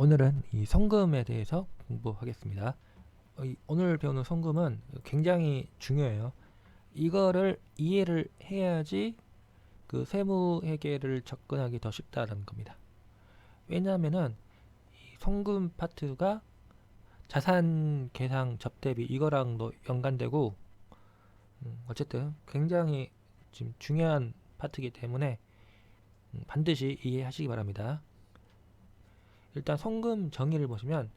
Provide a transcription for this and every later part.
오늘은 이 성금에 대해서 공부하겠습니다. 오늘 배우는 성금은 굉장히 중요해요. 이거를 이해를 해야지 그 세무 회계를 접근하기 더 쉽다는 겁니다. 왜냐하면은 이 성금 파트가 자산 계상 접대비 이거랑도 연관되고 어쨌든 굉장히 지금 중요한 파트이기 때문에 반드시 이해하시기 바랍니다. 일단 성금 정의를 보시면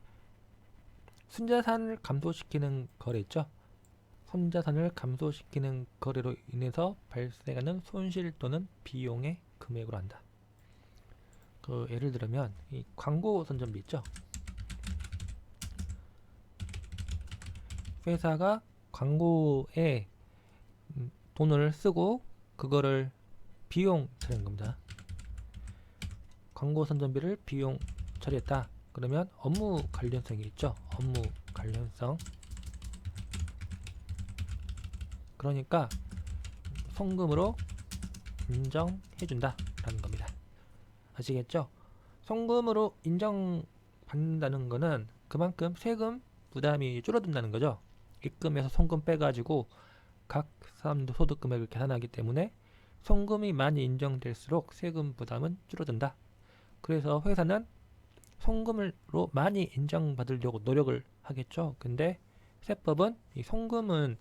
순자산을 감소시키는 거래 있죠. 순자산을 감소시키는 거래로 인해서 발생하는 손실 또는 비용의 금액으로 한다. 예를 들면 이 광고 선전비 있죠. 회사가 광고에 돈을 쓰고 그거를 비용 처리한 겁니다. 광고 선전비를 비용 처리했다. 그러면 업무 관련성이 있죠. 업무 관련성. 그러니까 송금으로 인정해준다 라는 겁니다. 아시겠죠? 송금으로 인정받는다는 거는 그만큼 세금 부담이 줄어든다는 거죠. 입금에서 송금 빼가지고 각 사람도 소득 금액을 계산하기 때문에 송금이 많이 인정될수록 세금 부담은 줄어든다. 그래서 회사는 송금으로 많이 인정받으려고 노력을 하겠죠. 근데 세법은 이 송금은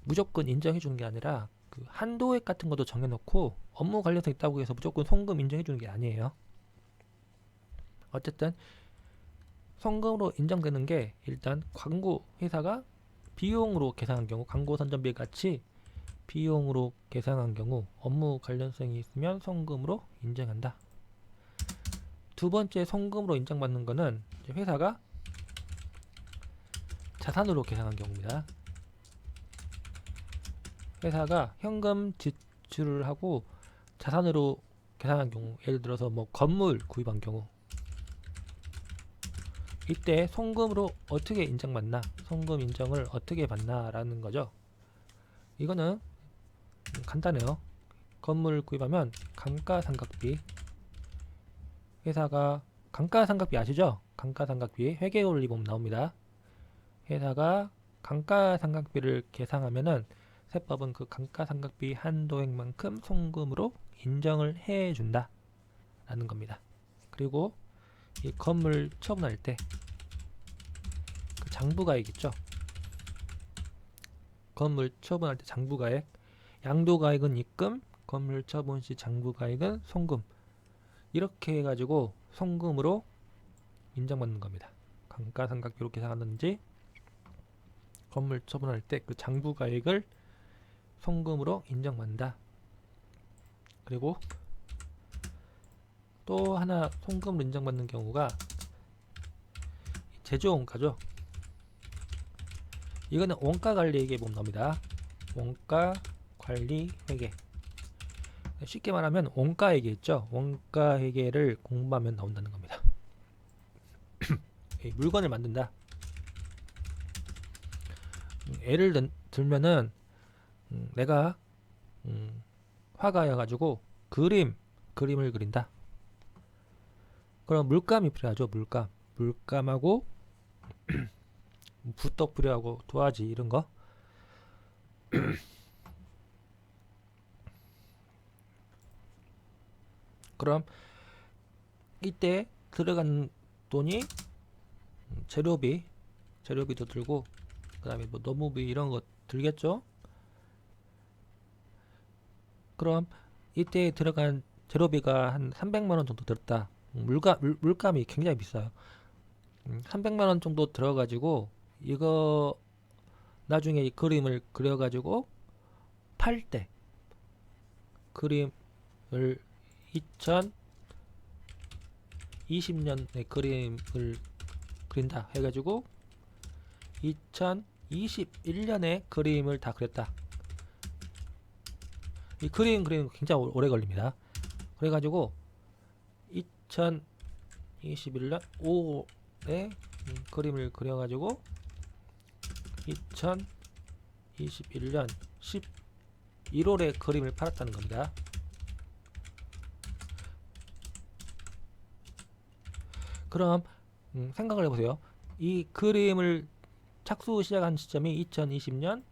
무조건 인정해 주는 게 아니라 그 한도액 같은 것도 정해놓고 업무 관련성 있다고 해서 무조건 송금 인정해 주는 게 아니에요. 어쨌든 송금으로 인정되는 게 일단 광고 회사가 비용으로 계산한 경우, 광고 선전비 같이 비용으로 계산한 경우 업무 관련성이 있으면 송금으로 인정한다. 두 번째 송금으로 인정받는 거는 회사가 자산으로 계산한 경우입니다. 회사가 현금 지출을 하고 자산으로 계산한 경우, 예를 들어서 뭐 건물 구입한 경우, 이때 송금으로 어떻게 인정받나, 송금 인정을 어떻게 받나 라는 거죠. 이거는 간단해요. 건물 구입하면 감가상각비, 회사가 감가상각비 아시죠? 감가상각비 회계원리 보면 나옵니다. 회사가 감가상각비를 계상하면은 세법은 그 감가상각비 한도액만큼 송금으로 인정을 해준다 라는 겁니다. 그리고 이 건물 처분할 때 그 장부가액 있죠. 건물 처분할 때 장부가액, 양도가액은 입금, 건물 처분 시 장부가액은 송금, 이렇게 해가지고 송금으로 인정받는 겁니다. 감가상각비로 계산하든지 건물 처분할 때 그 장부가액을 송금으로 인정받는다. 그리고 또 하나 송금으로 인정받는 경우가 제조원가죠. 이거는 원가관리회계 보면 나옵니다. 원가관리회계. 쉽게 말하면 원가회계 있죠. 원가회계를 공부하면 나온다는 겁니다. 물건을 만든다. 예를 들면은 내가 화가여가지고 그림을 그린다. 그럼 물감이 필요하죠. 물감하고 붓떡 필요하고 도화지 이런 거. 그럼 이때 들어간 돈이 재료비도 들고 그 다음에 뭐 노무비 이런 거 들겠죠. 그럼 이때 들어간 재료비가 한 300만원 정도 들었다. 물감이 굉장히 비싸요. 300만원 정도 들어가지고 이거 나중에 이 그림을 그려가지고 팔 때 그림을 2020년에 그림을 그린다 해가지고 2021년에 그림을 다 그렸다. 이 그림 그리는 거 굉장히 오래 걸립니다. 그래가지고 2021년 5월에 그림을 그려가지고 2021년 11월에 그림을 팔았다는 겁니다. 그럼 생각을 해보세요. 이 그림을 착수 시작한 시점이 2020년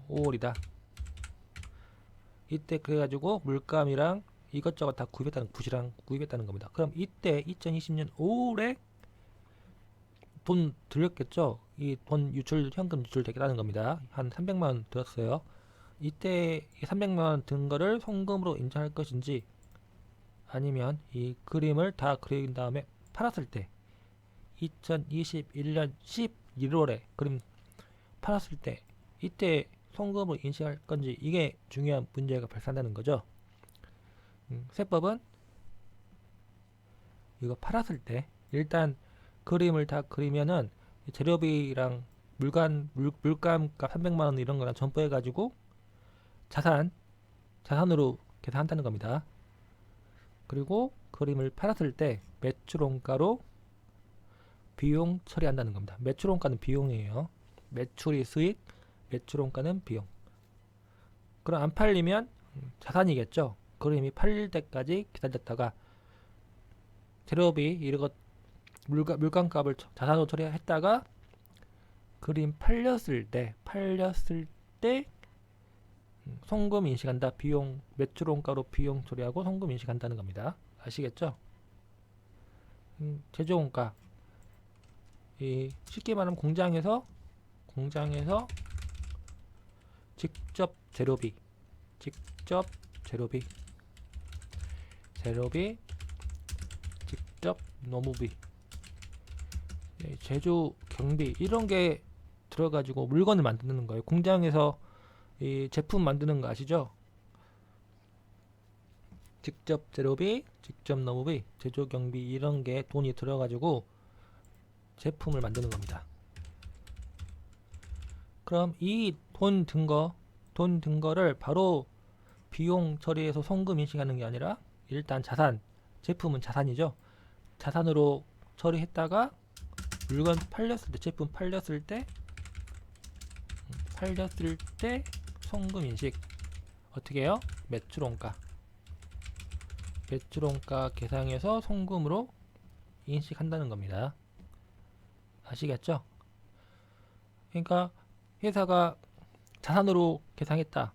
5월이다. 이때 그래가지고 물감이랑 이것저것 다 구입했다는 붓이랑 구입했다는 겁니다. 그럼 이때 2020년 5월에 돈 들였겠죠? 이 돈 유출 현금 유출되겠다는 겁니다. 한 300만 원 들었어요. 이때 이 300만 원 든 거를 송금으로 인정할 것인지 아니면 이 그림을 다 그린 다음에 팔았을 때 2021년 11월에 그림 팔았을 때 이때 송금으로 인식할 건지 이게 중요한 문제가 발생한다는 거죠. 세법은 이거 팔았을 때 일단 그림을 다 그리면은 재료비랑 물감값 300만원 이런 거랑 전부해 가지고 자산으로 계산한다는 겁니다. 그리고 그림을 팔았을 때 매출원가로 비용 처리한다는 겁니다. 매출원가는 비용이에요. 매출이 수익, 매출원가는 비용. 그럼 안 팔리면 자산이겠죠. 그림이 팔릴 때까지 기다렸다가 재료비 이런 것 물감값을 자산으로 처리했다가 그림 팔렸을 때 송금 인식한다. 비용 매출원가로 비용 처리하고 송금 인식한다는 겁니다. 아시겠죠? 제조원가 쉽게 말하면 공장에서 직접 재료비 직접 노무비 제조 경비 이런 게 들어가지고 물건을 만드는 거예요. 공장에서 이 제품 만드는 거 아시죠? 직접 재료비, 직접 노무비, 제조 경비 이런 게 돈이 들어가지고 제품을 만드는 겁니다. 그럼 이 돈 든 거를 바로 비용 처리해서 송금 인식하는 게 아니라 일단 제품은 자산이죠. 자산으로 처리했다가 물건 제품 팔렸을 때 송금 인식 어떻게 해요? 매출원가 계상해서 송금으로 인식한다는 겁니다. 아시겠죠? 그러니까 회사가 자산으로 계상했다.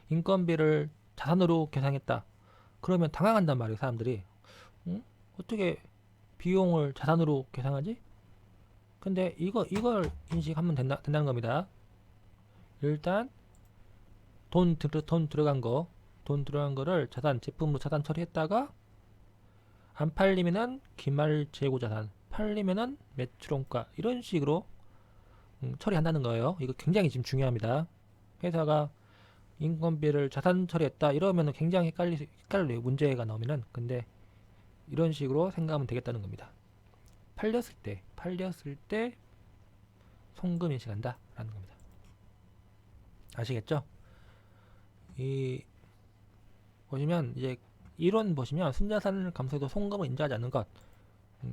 인건비를 자산으로 계상했다. 그러면 당황한단 말이에요, 사람들이. 어떻게 비용을 자산으로 계상하지? 근데 이걸 인식하면 된다는 겁니다. 일단 돈 들어간 거를 제품으로 자산 처리했다가 안 팔리면은 기말 재고 자산, 팔리면은 매출원가 이런 식으로 처리한다는 거예요. 이거 굉장히 지금 중요합니다. 회사가 인건비를 자산 처리했다 이러면은 굉장히 헷갈려요. 문제가 나오면은. 근데 이런 식으로 생각하면 되겠다는 겁니다. 팔렸을 때 송금 인식한다 라는 겁니다. 아시겠죠? 보시면 이제 이론 보시면 순자산을 감소해도 송금을 인정하지 않는 것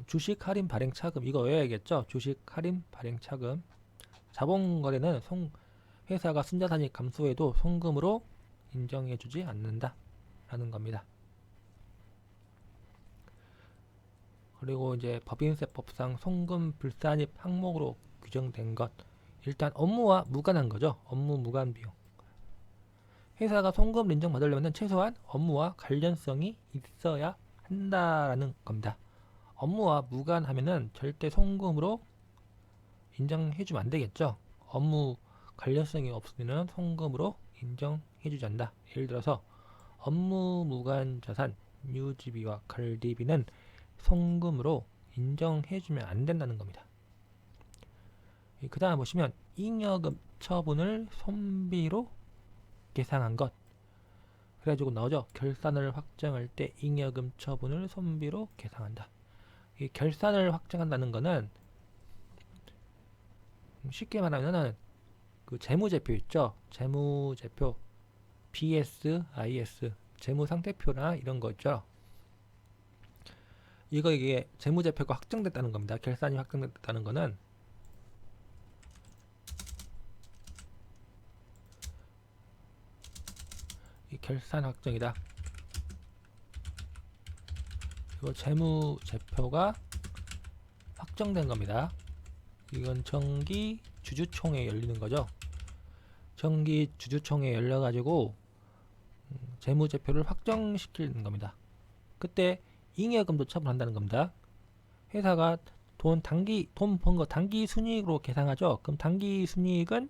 주식 할인 발행 차금 이거 외워야겠죠? 주식 할인 발행 차금 자본거래는 회사가 순자산이 감소해도 송금으로 인정해주지 않는다 라는 겁니다. 그리고 이제 법인세법상 송금 불산입 항목으로 규정된 것 일단 업무와 무관한 거죠. 업무 무관 비용 회사가 송금을 인정받으려면 최소한 업무와 관련성이 있어야 한다라는 겁니다. 업무와 무관하면은 절대 송금으로 인정해주면 안 되겠죠. 업무 관련성이 없으면 송금으로 인정해주지 않는다. 예를 들어서 업무 무관 자산 유지비와 관리비는 송금으로 인정해주면 안 된다는 겁니다. 그 다음 보시면 잉여금 처분을 손비로 계상한 것 그래가지고 나오죠. 결산을 확정할 때 잉여금 처분을 손비로 계상한다. 이 결산을 확정한다는 거는 쉽게 말하면은 그 재무제표 있죠. 재무제표 BS, IS 재무상태표나 이런 거 있죠. 이게 재무제표가 확정됐다는 겁니다. 결산이 확정됐다는 거는 이 결산 확정이다. 그리고 재무제표가 확정된 겁니다. 이건 정기 주주총회 열리는 거죠. 정기 주주총회 열려가지고 재무제표를 확정시키는 겁니다. 그때 잉여금도 처분한다는 겁니다. 회사가 돈 번 거 단기 순이익으로 계산하죠. 그럼 단기 순이익은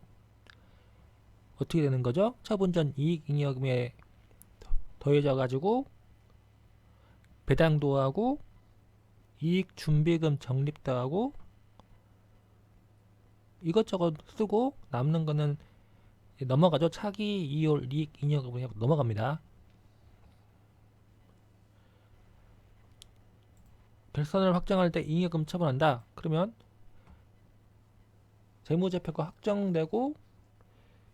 어떻게 되는 거죠? 처분 전 이익 잉여금에 더해져 가지고 배당도 하고 이익 준비금 적립도 하고 이것저것 쓰고 남는 거는 넘어가죠. 차기 이율 이익 잉여금으로 넘어갑니다. 결산을 확정할 때 잉여금 처분한다. 그러면 재무제표가 확정되고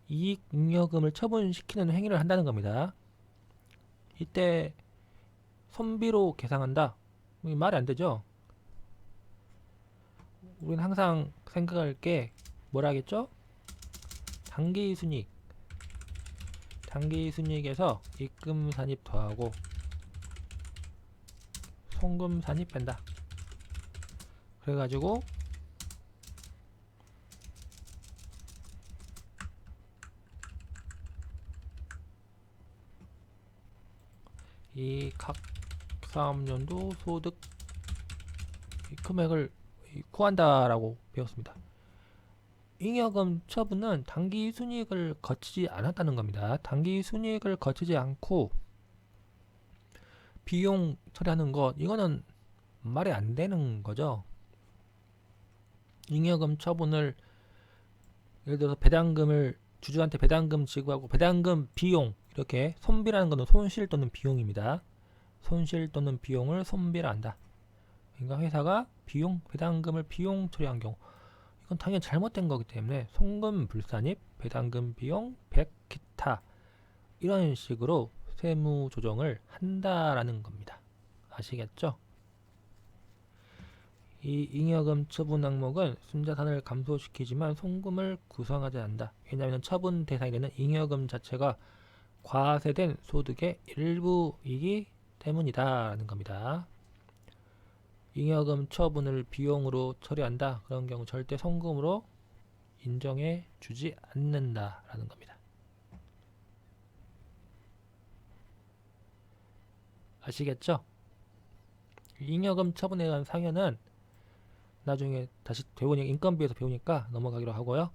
이익 잉여금을 처분시키는 행위를 한다는 겁니다. 이때 손비로 계산한다. 말이 안 되죠. 우리는 항상 생각할 게 뭐라 하겠죠? 단기순이익. 단기순이익에서 입금 산입 더하고 송금 산입 뺀다. 그래가지고 이 각 사업연도 소득 금액을 구한다라고 배웠습니다. 잉여금 처분은 단기 순이익을 거치지 않았다는 겁니다. 단기 순이익을 거치지 않고 비용 처리하는 것, 이거는 말이 안 되는 거죠. 잉여금 처분을 예를 들어서 배당금을 주주한테 배당금 지급하고 배당금 비용, 이렇게 손비라는 것은 손실 또는 비용입니다. 손실 또는 비용을 손비라 한다. 그러니까 회사가 배당금을 비용 처리한 경우, 이건 당연히 잘못된 거기 때문에 송금 불산입, 배당금 비용 100 기타 이런 식으로 세무 조정을 한다라는 겁니다. 아시겠죠? 이 잉여금 처분 항목은 순자산을 감소시키지만 송금을 구성하지 않는다. 왜냐하면 처분 대상이 되는 잉여금 자체가 과세된 소득의 일부이기 때문이다라는 겁니다. 잉여금 처분을 비용으로 처리한다. 그런 경우 절대 송금으로 인정해 주지 않는다라는 겁니다. 아시겠죠? 잉여금 처분에 대한 상여는 나중에 다시 배우니까 인건비에서 배우니까 넘어가기로 하고요.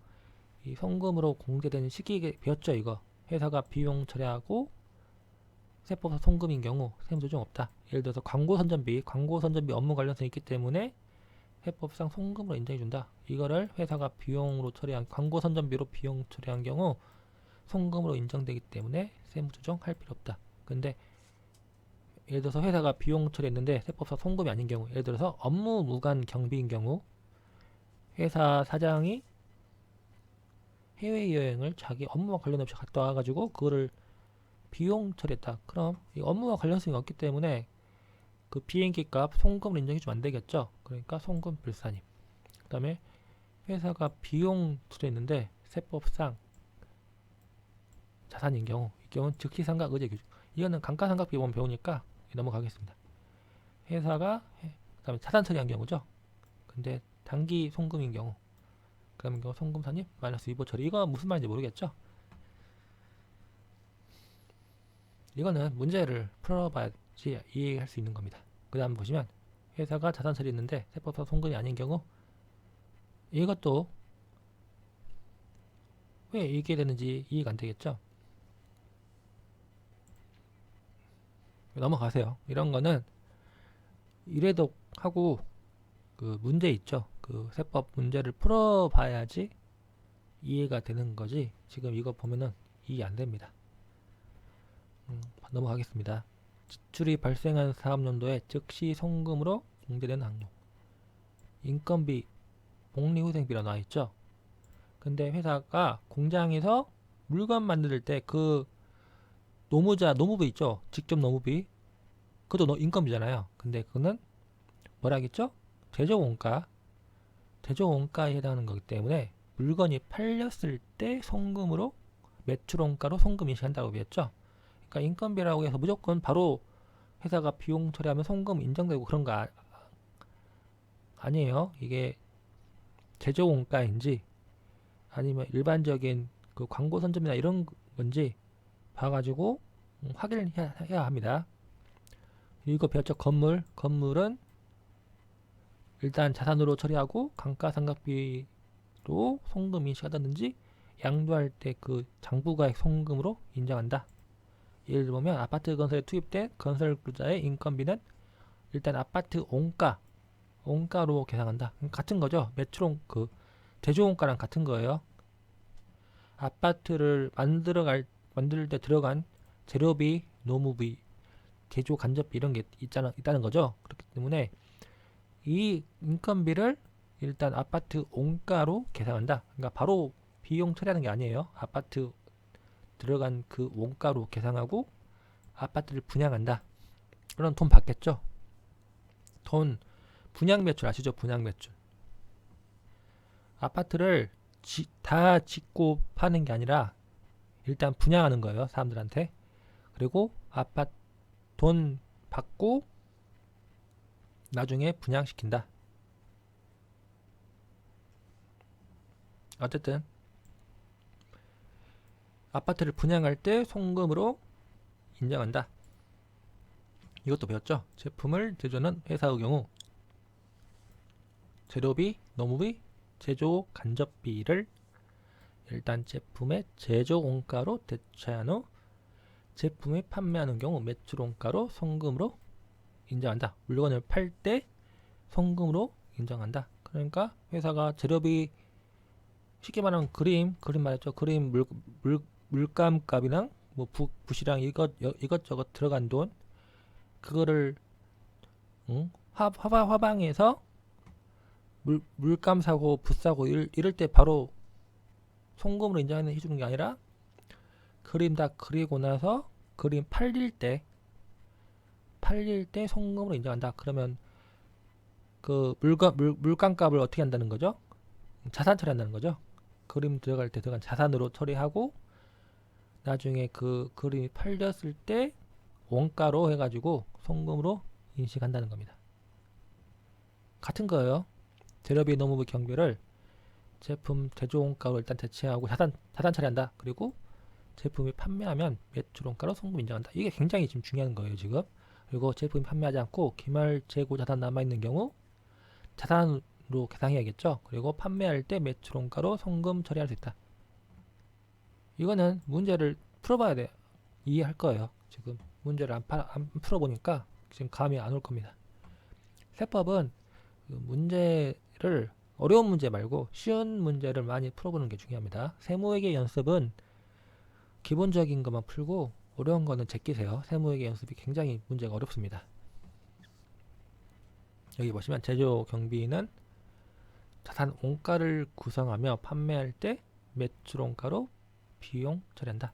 이 송금으로 공제되는 시기에 배웠죠. 이거 회사가 비용 처리하고 세법상 송금인 경우 세무조정 없다. 예를 들어서 광고 선전비 업무 관련성이 있기 때문에 세법상 송금으로 인정해준다. 이거를 회사가 비용으로 처리한 광고 선전비로 비용 처리한 경우 송금으로 인정되기 때문에 세무조정 할 필요 없다. 근데 예를 들어서 회사가 비용 처리했는데 세법상 송금이 아닌 경우, 예를 들어서 업무 무관 경비인 경우 회사 사장이 해외여행을 자기 업무와 관련 없이 갔다 와가지고 그거를 비용 처리했다. 그럼 이 업무와 관련성이 없기 때문에 그 비행기 값 송금을 인정해주면 안 되겠죠. 그러니까 송금 불산입. 그 다음에 회사가 비용 처리했는데 세법상 자산인 경우, 이 경우는 즉시상각 의제 규정. 이거는 감가상각비범 배우니까 넘어가겠습니다. 회사가 그 다음에 자산 처리한 경우죠. 근데 단기 송금인 경우, 그러면 경우 송금 산입 마이너스 위보 처리. 이거 무슨 말인지 모르겠죠. 이거는 문제를 풀어봐야지 이해할 수 있는 겁니다. 그 다음 보시면 회사가 자산 처리했는데 세법상 송금이 아닌 경우, 이것도 왜 이게 되는지 이해가 안 되겠죠. 넘어가세요. 이런 거는 이래도 하고 그 문제 있죠. 그 세법 문제를 풀어봐야지 이해가 되는 거지. 지금 이거 보면은 이해 안 됩니다. 넘어가겠습니다. 지출이 발생한 사업연도에 즉시 송금으로 공제되는 항목. 인건비, 복리후생비라 나와 있죠. 근데 회사가 공장에서 물건 만들 때 그 노무부 있죠. 직접 노무비. 그것도 인건비잖아요. 근데 그거는 뭐라 하겠죠? 제조원가에 해당하는 거기 때문에 물건이 팔렸을 때 송금으로 매출원가로 송금 인식한다고 했죠. 그러니까 인건비라고 해서 무조건 바로 회사가 비용 처리하면 송금 인정되고 그런 거 아니에요. 이게 제조 원가인지 아니면 일반적인 그 광고 선점이나 이런 건지 봐가지고 확인을 해야 합니다. 이거 배웠죠? 건물은 일단 자산으로 처리하고 감가상각비로 송금 인식하다든지 양도할 때 그 장부가액 송금으로 인정한다. 예를 들면 아파트 건설에 투입된 건설주자의 인건비는 일단 아파트 원가로 계산한다. 같은 거죠. 그 제조 원가랑 같은 거예요. 아파트를 만들 때 들어간 재료비, 노무비, 제조 간접비 이런 게 있다는 거죠. 그렇기 때문에 이 인건비를 일단 아파트 원가로 계산한다. 그러니까 바로 비용 처리하는 게 아니에요. 아파트 들어간 그 원가로 계산하고 아파트를 분양한다. 그럼 돈 받겠죠. 돈 분양 매출 아시죠? 분양 매출. 아파트를 다 짓고 파는 게 아니라 일단 분양하는 거예요. 사람들한테. 그리고 아파트 돈 받고 나중에 분양시킨다. 어쨌든 아파트를 분양할 때 송금으로 인정한다. 이것도 배웠죠? 제품을 제조하는 회사의 경우 재료비, 노무비, 제조 간접비를 일단 제품의 제조 원가로 대체한 후 제품을 판매하는 경우 매출 원가로 송금으로 인정한다. 물건을 팔 때 송금으로 인정한다. 그러니까 회사가 재료비 쉽게 말하면 그림 말했죠. 그림 물감값이랑 뭐 붓이랑 이것저것 들어간 돈 그거를 화방에서 물감 사고 붓 사고 이럴 때 바로 송금으로 인정해 주는 게 아니라 그림 다 그리고 나서 그림 팔릴 때 송금으로 인정한다. 그러면 그 물감값을 어떻게 한다는 거죠? 자산 처리한다는 거죠. 그림 들어갈 때 들어간 자산으로 처리하고 나중에 그 그림이 팔렸을 때 원가로 해가지고 송금으로 인식한다는 겁니다. 같은 거예요. 재료비, 노무비, 경비를 제품 제조 원가로 일단 대체하고 자산 처리한다. 그리고 제품이 판매하면 매출 원가로 송금 인정한다. 이게 굉장히 지금 중요한 거예요, 지금. 그리고 제품이 판매하지 않고 기말 재고 자산 남아있는 경우 자산으로 계산해야겠죠. 그리고 판매할 때 매출 원가로 송금 처리할 수 있다. 이거는 문제를 풀어봐야 돼. 이해할 거예요. 지금 문제를 안 풀어보니까 지금 감이 안 올 겁니다. 세법은 그 문제를 어려운 문제 말고 쉬운 문제를 많이 풀어보는 게 중요합니다. 세무회계 연습은 기본적인 것만 풀고 어려운 거는 제끼세요. 세무회계 연습이 굉장히 문제가 어렵습니다. 여기 보시면 제조 경비는 자산 원가를 구성하며 판매할 때 매출 원가로 비용 처리한다.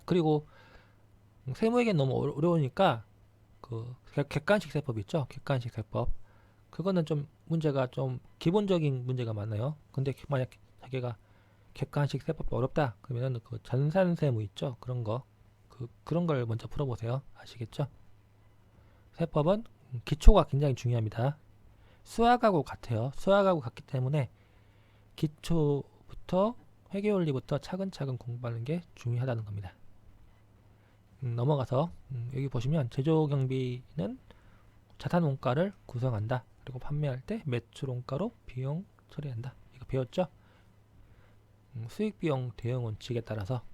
그리고 세무회계는 너무 어려우니까 그 객관식 세법 있죠? 객관식 세법. 그거는 좀 문제가 좀 기본적인 문제가 많아요. 근데 만약 자기가 객관식 세법이 어렵다 그러면은 그 전산세무 있죠? 그런 걸 먼저 풀어보세요. 아시겠죠? 세법은 기초가 굉장히 중요합니다. 수학하고 같아요. 수학하고 같기 때문에 기초부터 회계원리부터 차근차근 공부하는 게 중요하다는 겁니다. 넘어가서 여기 보시면 제조경비는 자산 원가를 구성한다. 그리고 판매할 때 매출 원가로 비용 처리한다. 이거 배웠죠? 수익비용 대응 원칙에 따라서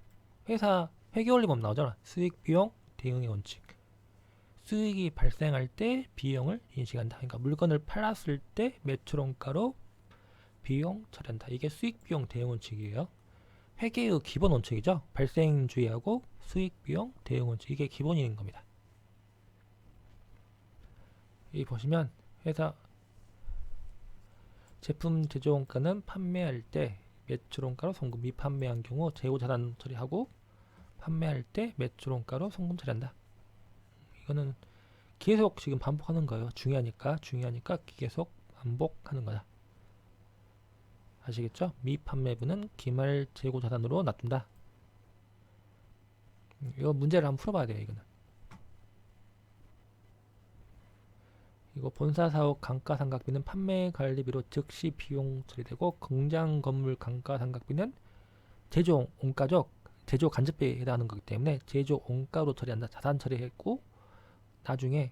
회사 회계원리법 나오잖아. 수익비용 대응의 원칙. 수익이 발생할 때 비용을 인식한다. 그러니까 물건을 팔았을 때 매출 원가로 비용 처리한다. 이게 수익비용 대응 원칙이에요. 회계의 기본 원칙이죠. 발생주의하고 수익비용 대응 원칙. 이게 기본인 겁니다. 여기 보시면 회사 제품 제조 원가는 판매할 때 매출 원가로 송금 미판매한 경우 재고 자산 처리하고 판매할 때 매출 원가로 송금 처리한다. 이거는 계속 지금 반복하는 거예요. 중요하니까 계속 반복하는 거다. 아시겠죠? 미판매분은 기말 재고 자산으로 놔둔다. 이거 문제를 한번 풀어봐야 돼요. 이거는 이거 본사 사업 감가상각비는 판매 관리비로 즉시 비용 처리되고 공장 건물 감가상각비는 제조 원가죠. 제조 간접비에 해당하는 거기 때문에 제조 원가로 처리한다. 자산 처리했고 나중에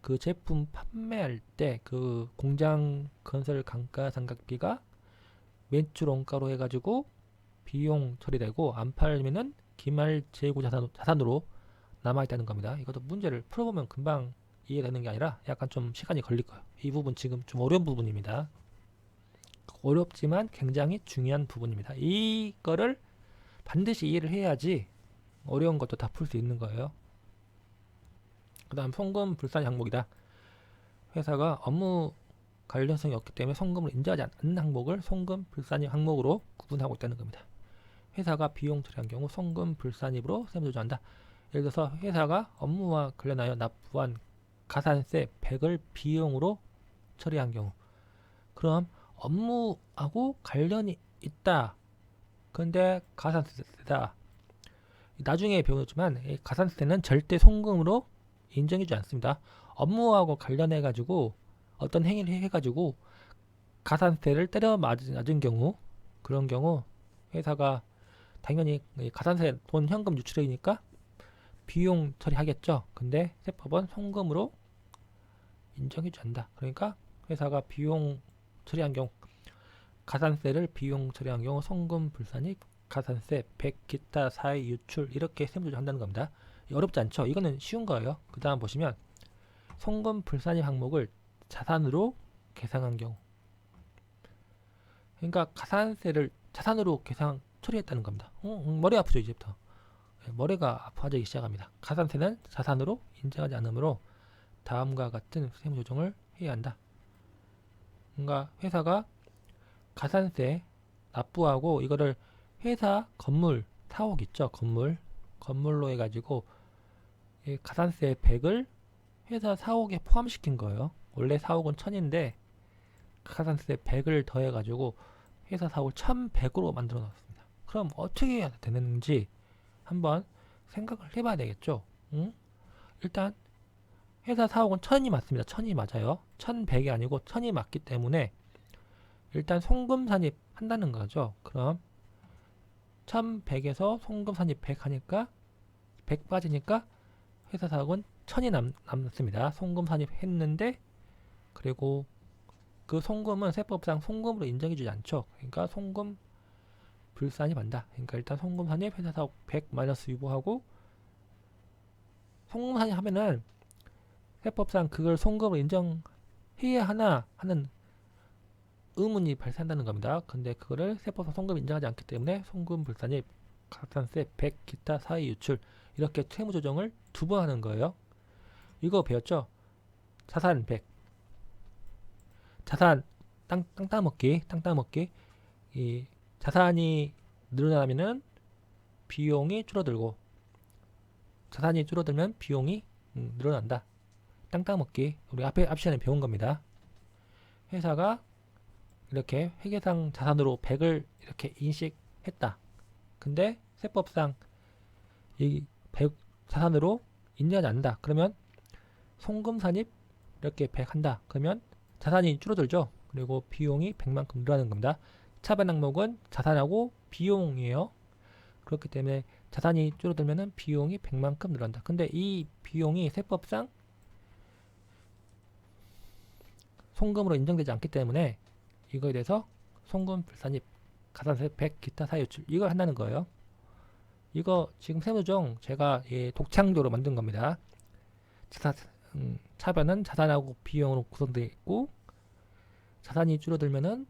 그 제품 판매할 때 그 공장 건설 감가상각비가 매출 원가로 해가지고 비용 처리되고 안 팔면은 기말 재고 자산으로 남아있다는 겁니다. 이것도 문제를 풀어보면 금방 이해되는 게 아니라 약간 좀 시간이 걸릴 거예요. 이 부분 지금 좀 어려운 부분입니다. 어렵지만 굉장히 중요한 부분입니다. 이거를 반드시 이해를 해야지 어려운 것도 다 풀 수 있는 거예요. 그 다음 송금 불산 항목이다. 회사가 업무 관련성이 없기 때문에 송금을 인정하지 않는 항목을 송금 불산입 항목으로 구분하고 있다는 겁니다. 회사가 비용 처리한 경우 송금 불산입으로 세무조정한다. 예를 들어서 회사가 업무와 관련하여 납부한 가산세 100을 비용으로 처리한 경우, 그럼 업무하고 관련이 있다. 근데 가산세다. 나중에 배우지만 가산세는 절대 송금으로 인정해주지 않습니다. 업무하고 관련해가지고 어떤 행위를 해가지고 가산세를 때려 맞은 경우, 그런 경우 회사가 당연히 가산세 돈 현금 유출이니까 비용 처리하겠죠. 근데 세법은 송금으로 인정해주지 않는다. 그러니까 회사가 비용 처리한 경우, 가산세를 비용 처리한 경우 송금 불산입, 가산세 100 기타 사의 유출 이렇게 세무조정한다는 겁니다. 어렵지 않죠? 이거는 쉬운 거예요. 그 다음 보시면 송금 불산입 항목을 자산으로 계상한 경우, 그러니까 가산세를 자산으로 계상 처리했다는 겁니다. 머리 아프죠 이제부터. 머리가 아파지기 시작합니다. 가산세는 자산으로 인정하지 않으므로 다음과 같은 세무조정을 해야 한다. 그러니까 회사가 가산세 납부하고 이거를 회사 건물 사옥 있죠. 건물로 해가지고 가산세 100을 회사 사옥에 포함시킨 거예요. 원래 사옥은 1000인데 가산세 100을 더해가지고 회사 사옥을 1100으로 만들어 놨습니다. 그럼 어떻게 해야 되는지 한번 생각을 해봐야 되겠죠. 응? 일단 회사 사옥은 1000이 맞습니다. 1000이 맞아요. 1100이 아니고 1000이 맞기 때문에 일단 송금 산입 한다는 거죠. 그럼 1100에서 송금 산입 100 하니까 100 빠지니까 회사 사옥은 1000이 남습니다. 송금 산입했는데 그리고 그 송금은 세법상 송금으로 인정해주지 않죠. 그러니까 송금 불산입한다. 그러니까 일단 송금 산입 회사 사옥 100 마이너스 유보하고 송금 산입하면은 세법상 그걸 송금으로 인정해야 하나 하는 의문이 발생한다는 겁니다. 근데 그거를 세법상 송금 인정하지 않기 때문에 송금 불산입, 가산세 100 기타 사의 유출 이렇게 세무조정을 2번 하는 거예요. 이거 배웠죠? 자산 100, 자산 땅 따먹기. 이 자산이 늘어나면은 비용이 줄어들고 자산이 줄어들면 비용이 늘어난다. 땅 따먹기. 우리 앞 시간에 배운 겁니다. 회사가 이렇게 회계상 자산으로 100을 이렇게 인식했다. 근데 세법상 이 100 자산으로 인정하지 않는다. 그러면 송금 산입 이렇게 100 한다. 그러면 자산이 줄어들죠. 그리고 비용이 100만큼 늘어나는 겁니다. 차변 항목은 자산하고 비용이에요. 그렇기 때문에 자산이 줄어들면 비용이 100만큼 늘어난다. 근데 이 비용이 세법상 송금으로 인정되지 않기 때문에 이거에 대해서 송금 불산입, 가산세 100 기타 사의 유출 이걸 한다는 거예요. 이거 지금 세무조정 제가 독창적으로 만든 겁니다. 차변은 자산하고 비용으로 구성되어 있고 자산이 줄어들면은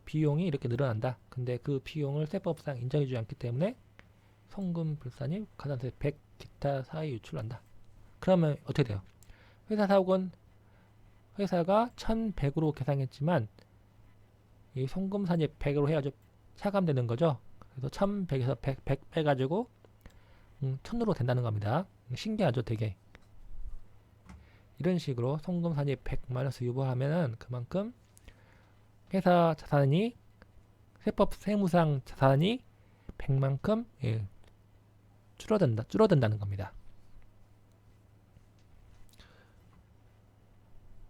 비용이 이렇게 늘어난다. 근데 그 비용을 세법상 인정해주지 않기 때문에 송금 불산입, 가산세 100 기타 사의 유출한다. 그러면 어떻게 돼요? 회사 사옥은 회사가 1100으로 계산했지만 이 송금 산입 100으로 해가지고 차감되는 거죠. 그래서 1100에서 100 빼가지고 1000으로 된다는 겁니다. 신기하죠, 되게. 이런 식으로 송금 산입 100 마이너스 유보하면은 그만큼 회사 자산이 세법 세무상 자산이 100만큼 줄어든다는 겁니다.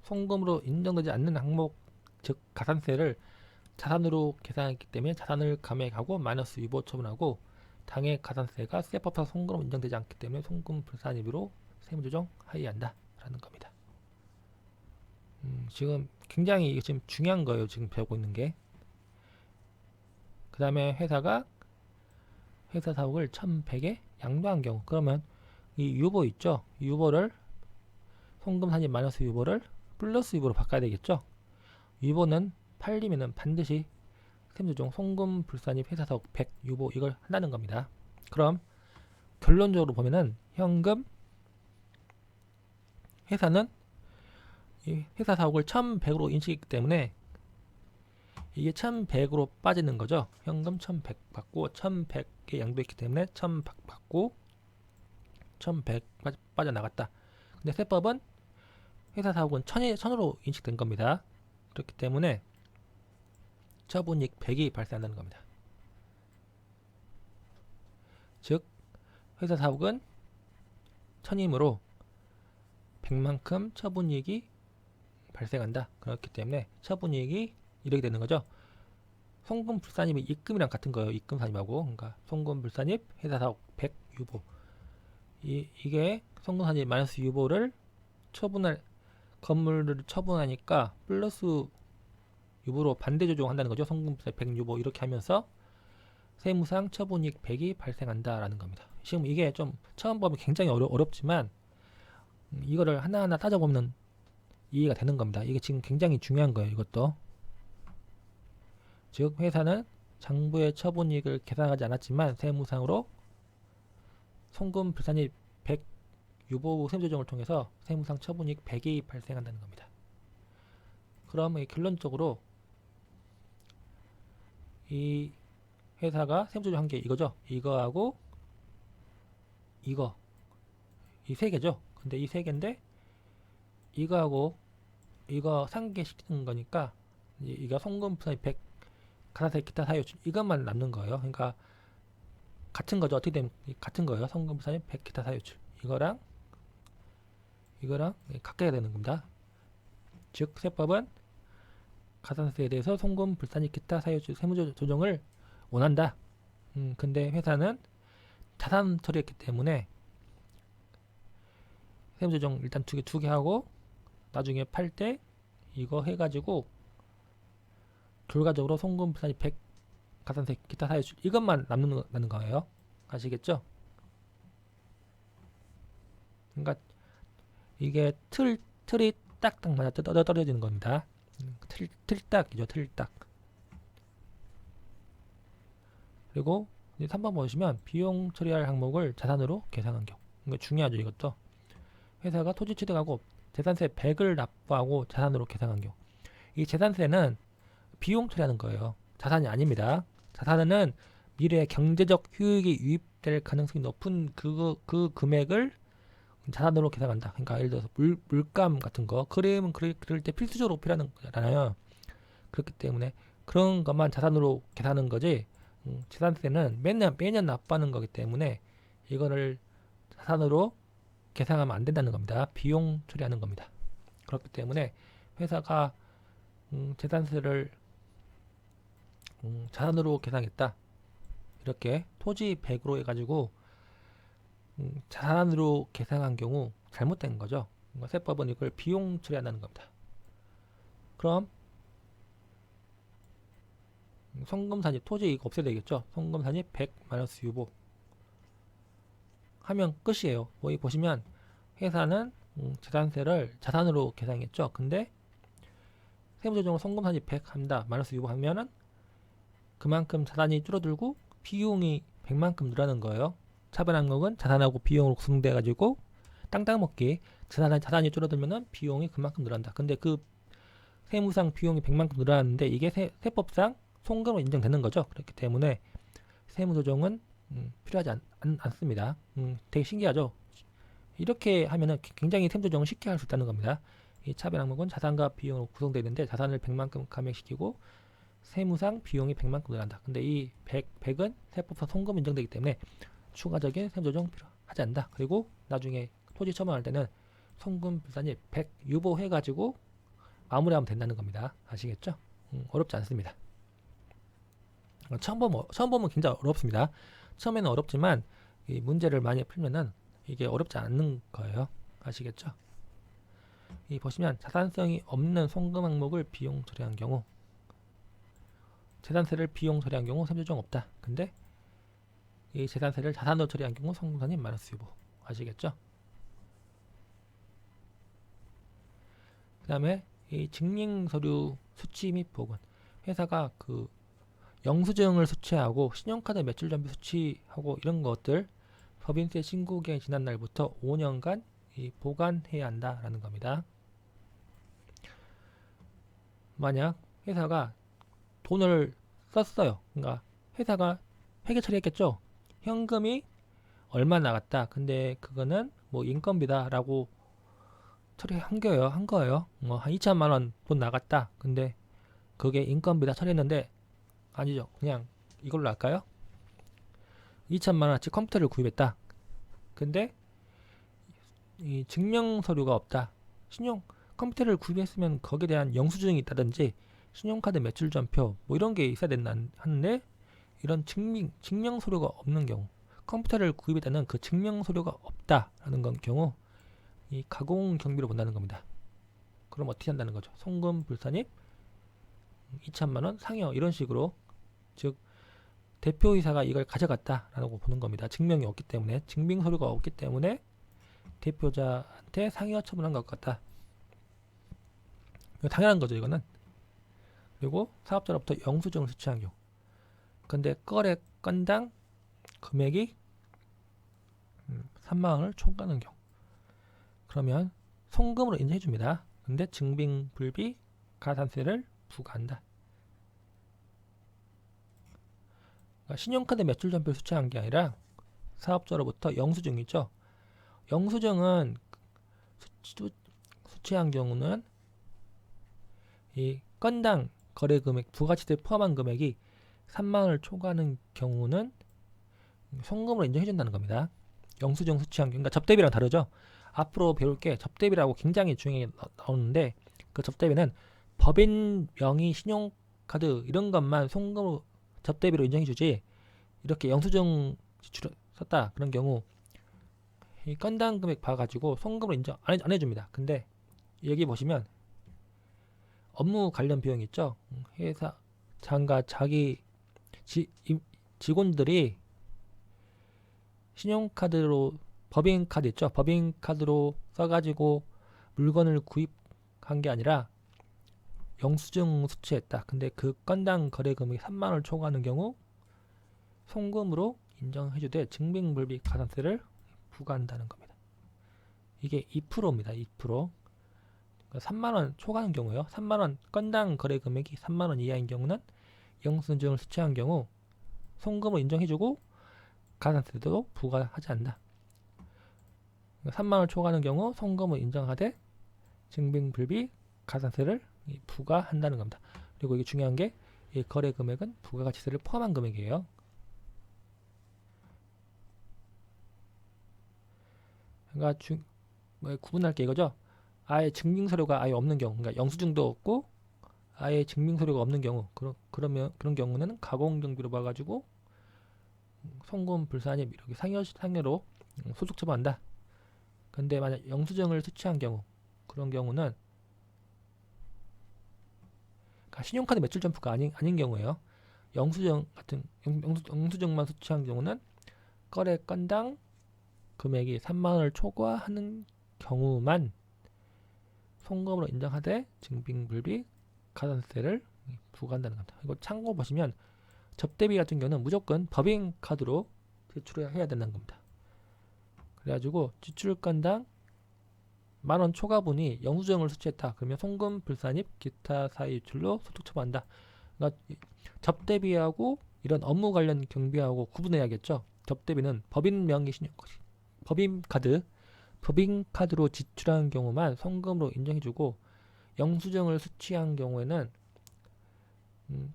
송금으로 인정되지 않는 항목, 즉 가산세를 자산으로 계산했기 때문에 자산을 감액하고 마이너스 유보 처분하고 당해 가산세가 세법상 송금으로 인정되지 않기 때문에 송금 불산입으로 세무조정 하이한다 라는 겁니다. 지금 굉장히 이게 지금 중요한 거예요. 지금 배우고 있는 게. 그 다음에 회사 사옥을 1100에 양도한 경우, 그러면 이 유보 있죠? 유보를 송금 산입 마이너스 유보를 플러스 유보로 바꿔야 되겠죠? 유보는 팔리면은 반드시 세무조정 송금 불산입 회사 사옥 100 유보 이걸 한다는 겁니다. 그럼 결론적으로 보면은 현금 회사는 이 회사 사옥을 1100으로 인식했기 때문에 이게 1100으로 빠지는 거죠. 현금 1100 받고 1100에 양도했기 때문에 1100 받고 1100 빠져나갔다. 근데 세법은 회사 사옥은 1000으로 인식된 겁니다. 그렇기 때문에 처분이익 100이 발생한다는 겁니다. 즉 회사 사옥은 1000이므로 100만큼 처분이익이 발생한다. 그렇기 때문에 처분이익이 이렇게 되는 거죠. 송금 불산입이 입금이랑 같은 거예요. 입금 산입하고. 그러니까 송금 불산입 회사 사옥 100 유보. 이게 송금 산입 마이너스 유보를 처분할 건물을 처분하니까 플러스 유보로 반대 조정한다는 거죠. 송금 불산입 100 유보 이렇게 하면서 세무상 처분이익 100이 발생한다라는 겁니다. 지금 이게 좀 처음 보면 굉장히 어렵지만 이거를 하나하나 따져보면 이해가 되는 겁니다. 이게 지금 굉장히 중요한 거예요. 이것도. 즉 회사는 장부의 처분이익을 계산하지 않았지만 세무상으로 송금 불산입 100 유보 세무조정을 통해서 세무상 처분이익 100이 발생한다는 겁니다. 그럼 결론적으로 이 회사가 세무조정한 게 이거죠. 이거하고 이거 이 세 개죠. 근데 이 세 개인데 이거하고 이거 상계시키는 거니까 이거 송금 불산입 100 가산세 기타 사유출 이것만 남는 거예요. 그러니까 같은 거죠. 어떻게 되면 같은 거예요. 송금 불산입 100 기타 사유출 이거랑 각각해야 되는 겁니다. 즉 세법은 가산세에 대해서 송금 불산입 기타 사유출 세무조정을 원한다. 근데 회사는 자산 처리했기 때문에 세무조정 일단 두 개 하고 나중에 팔 때 이거 해가지고 결과적으로 송금 불산입 100 가산세 기타 사유출 이것만 남는 거예요. 아시겠죠? 그러니까 이게 틀이 딱딱 맞아 떨어지는 겁니다. 틀딱이죠. 틀딱. 그리고 이제 3번 보시면 비용 처리할 항목을 자산으로 계산한 경우. 이거 중요하죠. 이것도. 회사가 토지 취득하고 재산세 100을 납부하고 자산으로 계산한 경우. 이 재산세는 비용 처리하는 거예요. 자산이 아닙니다. 자산은 미래에 경제적 효익이 유입될 가능성이 높은 그 금액을 자산으로 계산한다. 그러니까 예를 들어서 물감 같은 거 그림은 그릴 때 필수적으로 필요한 거잖아요. 그렇기 때문에 그런 것만 자산으로 계산하는 거지 재산세는 매년 납부하는 거기 때문에 이거를 자산으로 계산하면 안 된다는 겁니다. 비용 처리하는 겁니다. 그렇기 때문에 회사가 재산세를 자산으로 계산했다. 이렇게 토지 100으로 해가지고 자산으로 계산한 경우 잘못된 거죠. 세법은 이걸 비용 처리한다는 겁니다. 그럼 송금산입 토지 이거 없애야 되겠죠. 송금산입 100 마이너스 유보 하면 끝이에요. 여기 보시면 회사는 재산세를 자산으로 계산했죠. 근데 세무조정으로 송금산입 100 한다. 마이너스 유보 하면은 그만큼 자산이 줄어들고 비용이 100만큼 늘어나는 거예요. 차변항목은 자산하고 비용으로 구성돼 가지고 땅땅 먹기 자산이 줄어들면은 비용이 그만큼 늘어난다. 근데 그 세무상 비용이 100만큼 늘어났는데 이게 세법상 송금으로 인정되는 거죠. 그렇기 때문에 세무조정은 필요하지 않습니다. 되게 신기하죠. 이렇게 하면은 굉장히 세무조정을 쉽게 할 수 있다는 겁니다. 이 차변항목은 자산과 비용으로 구성되어 있는데 자산을 100만큼 감액시키고 세무상 비용이 100만큼 늘어난다. 근데 이 100은 세법상 송금 인정되기 때문에 추가적인 세무조정 필요하지 않다. 그리고 나중에 토지 처분할 때는 송금 불산입 100 유보해가지고 마무리하면 된다는 겁니다. 아시겠죠? 어렵지 않습니다. 처음 보면 굉장히 어렵습니다. 처음에는 어렵지만 이 문제를 많이 풀면은 이게 어렵지 않는 거예요. 아시겠죠? 이 보시면 자산성이 없는 송금 항목을 비용 처리한 경우, 재산세를 비용 처리한 경우 세무조정 없다. 근데 이 재산세를 자산으로 처리한 경우 송금산입 마이너스 유보. 아시겠죠? 그 다음에 이 증빙서류 수취 및 보건, 회사가 그 영수증을 수취하고 신용카드 매출 전비 수취하고 이런 것들 법인세 신고기한이 지난 날부터 5년간 이 보관해야 한다라는 겁니다. 만약 회사가 돈을 썼어요. 그러니까 회사가 회계 처리했겠죠. 현금이 얼마 나갔다. 근데 그거는 뭐 인건비다라고 처리한 거예요. 뭐 한 2천만 원 돈 나갔다. 근데 그게 인건비다 처리했는데 아니죠. 그냥 이걸로 할까요? 2천만 원어치 컴퓨터를 구입했다. 근데 이 증명 서류가 없다. 컴퓨터를 구입했으면 거기에 대한 영수증이 있다든지 신용카드 매출 전표 뭐 이런 게 있어야 된다 하는데 이런 증명 서류가 없는 경우, 컴퓨터를 구입했다는 그 증명 서류가 없다라는 건 경우 이 가공 경비로 본다는 겁니다. 그럼 어떻게 한다는 거죠? 송금 불산입 2천만 원 상여 이런 식으로, 즉 대표이사가 이걸 가져갔다라고 보는 겁니다. 증명이 없기 때문에, 증빙 서류가 없기 때문에 대표자한테 상여 처분한 것 같다. 이거 당연한 거죠, 이거는. 그리고 사업자로부터 영수증을 수취한 경우, 근데 건당 금액이 3만 원을 초과하는 경우, 그러면 송금으로 인정해 줍니다. 근데 증빙 불비 가산세를 부과한다. 그러니까 신용카드 매출 전표를 수취한 게 아니라 사업자로부터 영수증이죠. 영수증은 수취한 경우는 이 건당 거래 금액 부가치세 포함한 금액이 3만 원을 초과하는 경우는 송금으로 인정해 준다는 겁니다. 영수증 수취한 경우, 그러니까 접대비랑 다르죠. 앞으로 배울 게 접대비라고 굉장히 중요하게 나오는데, 그 접대비는 법인 명의 신용카드 이런 것만 송금으로 접대비로 인정해 주지, 이렇게 영수증 지출 썼다 그런 경우 이 건당 금액 봐가지고 송금으로 인정 안 해줍니다. 근데 여기 보시면 업무 관련 비용 있죠. 회사 장과 자기 직원들이 신용카드로, 법인카드 있죠. 법인카드로 써가지고 물건을 구입한 게 아니라 영수증 수취했다. 근데 그 건당 거래 금액이 3만 원을 초과하는 경우 송금으로 인정해주되 증빙불비 가산세를 부과한다는 겁니다. 이게 2%입니다. 2%. 그러니까 3만 원 초과하는 경우요. 3만 원 건당 거래 금액이 3만 원 이하인 경우는 영수증을 수취한 경우 송금으로 인정해주고 가산세도 부과하지 않는다. 3만 원 초과하는 경우 송금을 인정하되 증빙불비 가산세를 부과한다는 겁니다. 그리고 이게 중요한 게 이 거래 금액은 부가가치세를 포함한 금액이에요. 그러니까 구분할 게 이거죠. 아예 증빙서류가 아예 없는 경우, 그러니까 영수증도 없고 아예 증빙서류가 없는 경우, 그러면 그런 경우는 가공경비로 봐가지고 송금 불산입 이렇게 상여로 소득 처분한다. 근데 만약 영수증을 수취한 경우, 그런 경우는 신용카드 매출 전표가 아닌 경우에요. 영수증만 수취한 경우는 거래 건당 금액이 3만 원을 초과하는 경우만 송금으로 인정하되 증빙불비 가산세를 부과한다는 겁니다. 이거 참고 보시면 접대비 같은 경우는 무조건 법인카드로 제출을 해야 된다는 겁니다. 그래가지고 지출 건당 만원 초과분이 영수증을 수취했다. 그러면 송금 불산입 기타 사유 유출로 소득 처분한다. 그러니까 접대비하고 이런 업무 관련 경비하고 구분해야겠죠. 접대비는 법인 명의 법인카드로 지출한 경우만 송금으로 인정해주고, 영수증을 수취한 경우에는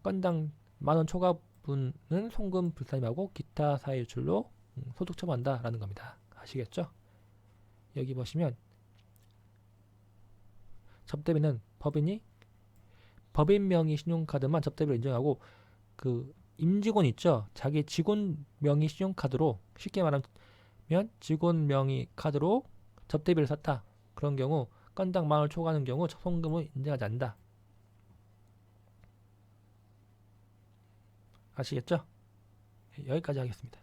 건당 만원 초과분은 송금 불산입하고 기타 사유 유출로 소득 처분한다라는 겁니다. 아시겠죠? 여기 보시면 접대비는 법인 명의 신용카드만 접대비로 인정하고 그 임직원 있죠. 자기 직원 명의 신용카드로 쉽게 말하면 직원 명의 카드로 접대비를 샀다. 그런 경우 건당 만원을 초과하는 경우 송금은 인정하지 않는다. 아시겠죠? 여기까지 하겠습니다.